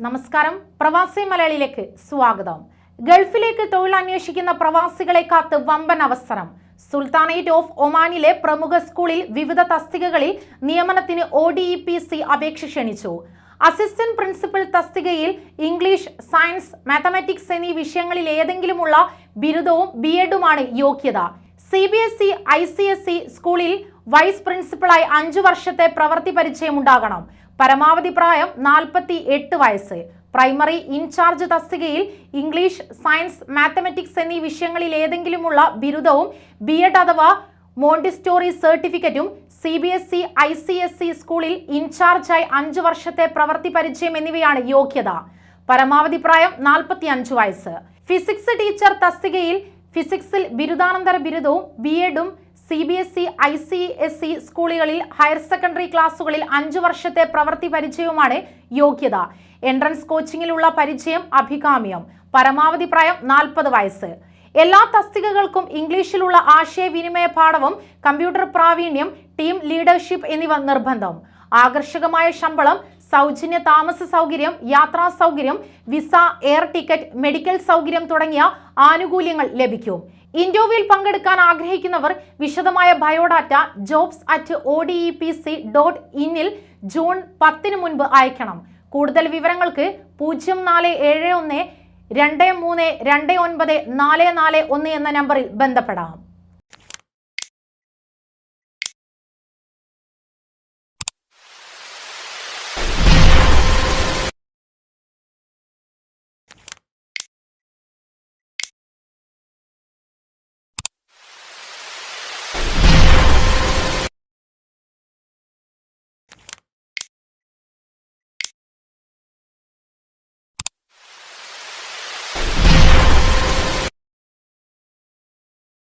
നമസ്കാരം. പ്രവാസി മലയാളിയിലേക്ക് സ്വാഗതം. ഗൾഫിലേക്ക് തൊഴിൽ അന്വേഷിക്കുന്ന പ്രവാസികളെ കാത്ത് വമ്പൻ അവസരം. സുൽത്താനേറ്റ് ഓഫ് ഒമാനിലെ പ്രമുഖ സ്കൂളിൽ വിവിധ തസ്തികകളിൽ നിയമനത്തിന് ODEPC അപേക്ഷ ക്ഷണിച്ചു. അസിസ്റ്റന്റ് പ്രിൻസിപ്പൽ തസ്തികയിൽ ഇംഗ്ലീഷ്, സയൻസ്, മാത്തമാറ്റിക്സ് എന്നീ വിഷയങ്ങളിൽ ഏതെങ്കിലുമുള്ള ബിരുദവും BEdുമാണ് യോഗ്യത. CBSE ICSE സ്കൂളിൽ വൈസ് പ്രിൻസിപ്പളായി 5 വർഷത്തെ പ്രവൃത്തി പരിചയമുണ്ടാകണം. പരമാവധി പ്രായം 48 വയസ്സ്. പ്രൈമറി ഇൻചാർജ് തസ്തികയിൽ ഇംഗ്ലീഷ്, സയൻസ്, മാത്തമാറ്റിക്സ് എന്നീ വിഷയങ്ങളിൽ ഏതെങ്കിലുമുള്ള ബിരുദവും BEd അഥവാ മോണ്ടിസ്റ്റോറി സർട്ടിഫിക്കറ്റും CBSE ICSE സ്കൂളിൽ ഇൻചാർജായി 5 വർഷത്തെ പ്രവൃത്തി പരിചയം എന്നിവയാണ് യോഗ്യത. പരമാവധി പ്രായം 45 വയസ്സ്. ഫിസിക്സ് ടീച്ചർ തസ്തികയിൽ ഫിസിക്സിൽ ബിരുദാനന്തര ബിരുദവും BEdും CBSE ICSE സ്കൂളുകളിൽ ഹയർ സെക്കൻഡറി ക്ലാസുകളിൽ 5 വർഷത്തെ പ്രവൃത്തി പരിചയവുമാണ് യോഗ്യത. എൻട്രൻസ് കോച്ചിങ്ങിലുള്ള പരിചയം അഭികാമ്യം. പരമാവധി പ്രായം 40 വയസ്സ്. എല്ലാ തസ്തികകൾക്കും ഇംഗ്ലീഷിലുള്ള ആശയവിനിമയ പാഠവും കമ്പ്യൂട്ടർ പ്രാവീണ്യം, ടീം ലീഡർഷിപ്പ് എന്നിവ നിർബന്ധം. ആകർഷകമായ ശമ്പളം, സൗജന്യ താമസ സൗകര്യം, യാത്രാ സൗകര്യം, വിസ, എയർ ടിക്കറ്റ്, മെഡിക്കൽ സൗകര്യം തുടങ്ങിയ ആനുകൂല്യങ്ങൾ ലഭിക്കും. ഇന്റർവ്യൂവിൽ പങ്കെടുക്കാൻ ആഗ്രഹിക്കുന്നവർ വിശദമായ ബയോഡാറ്റ jobs@odepc.in ജൂൺ 10 മുൻപ് അയക്കണം. കൂടുതൽ വിവരങ്ങൾക്ക് 0471 23 29 441 എന്ന നമ്പറിൽ ബന്ധപ്പെടാം.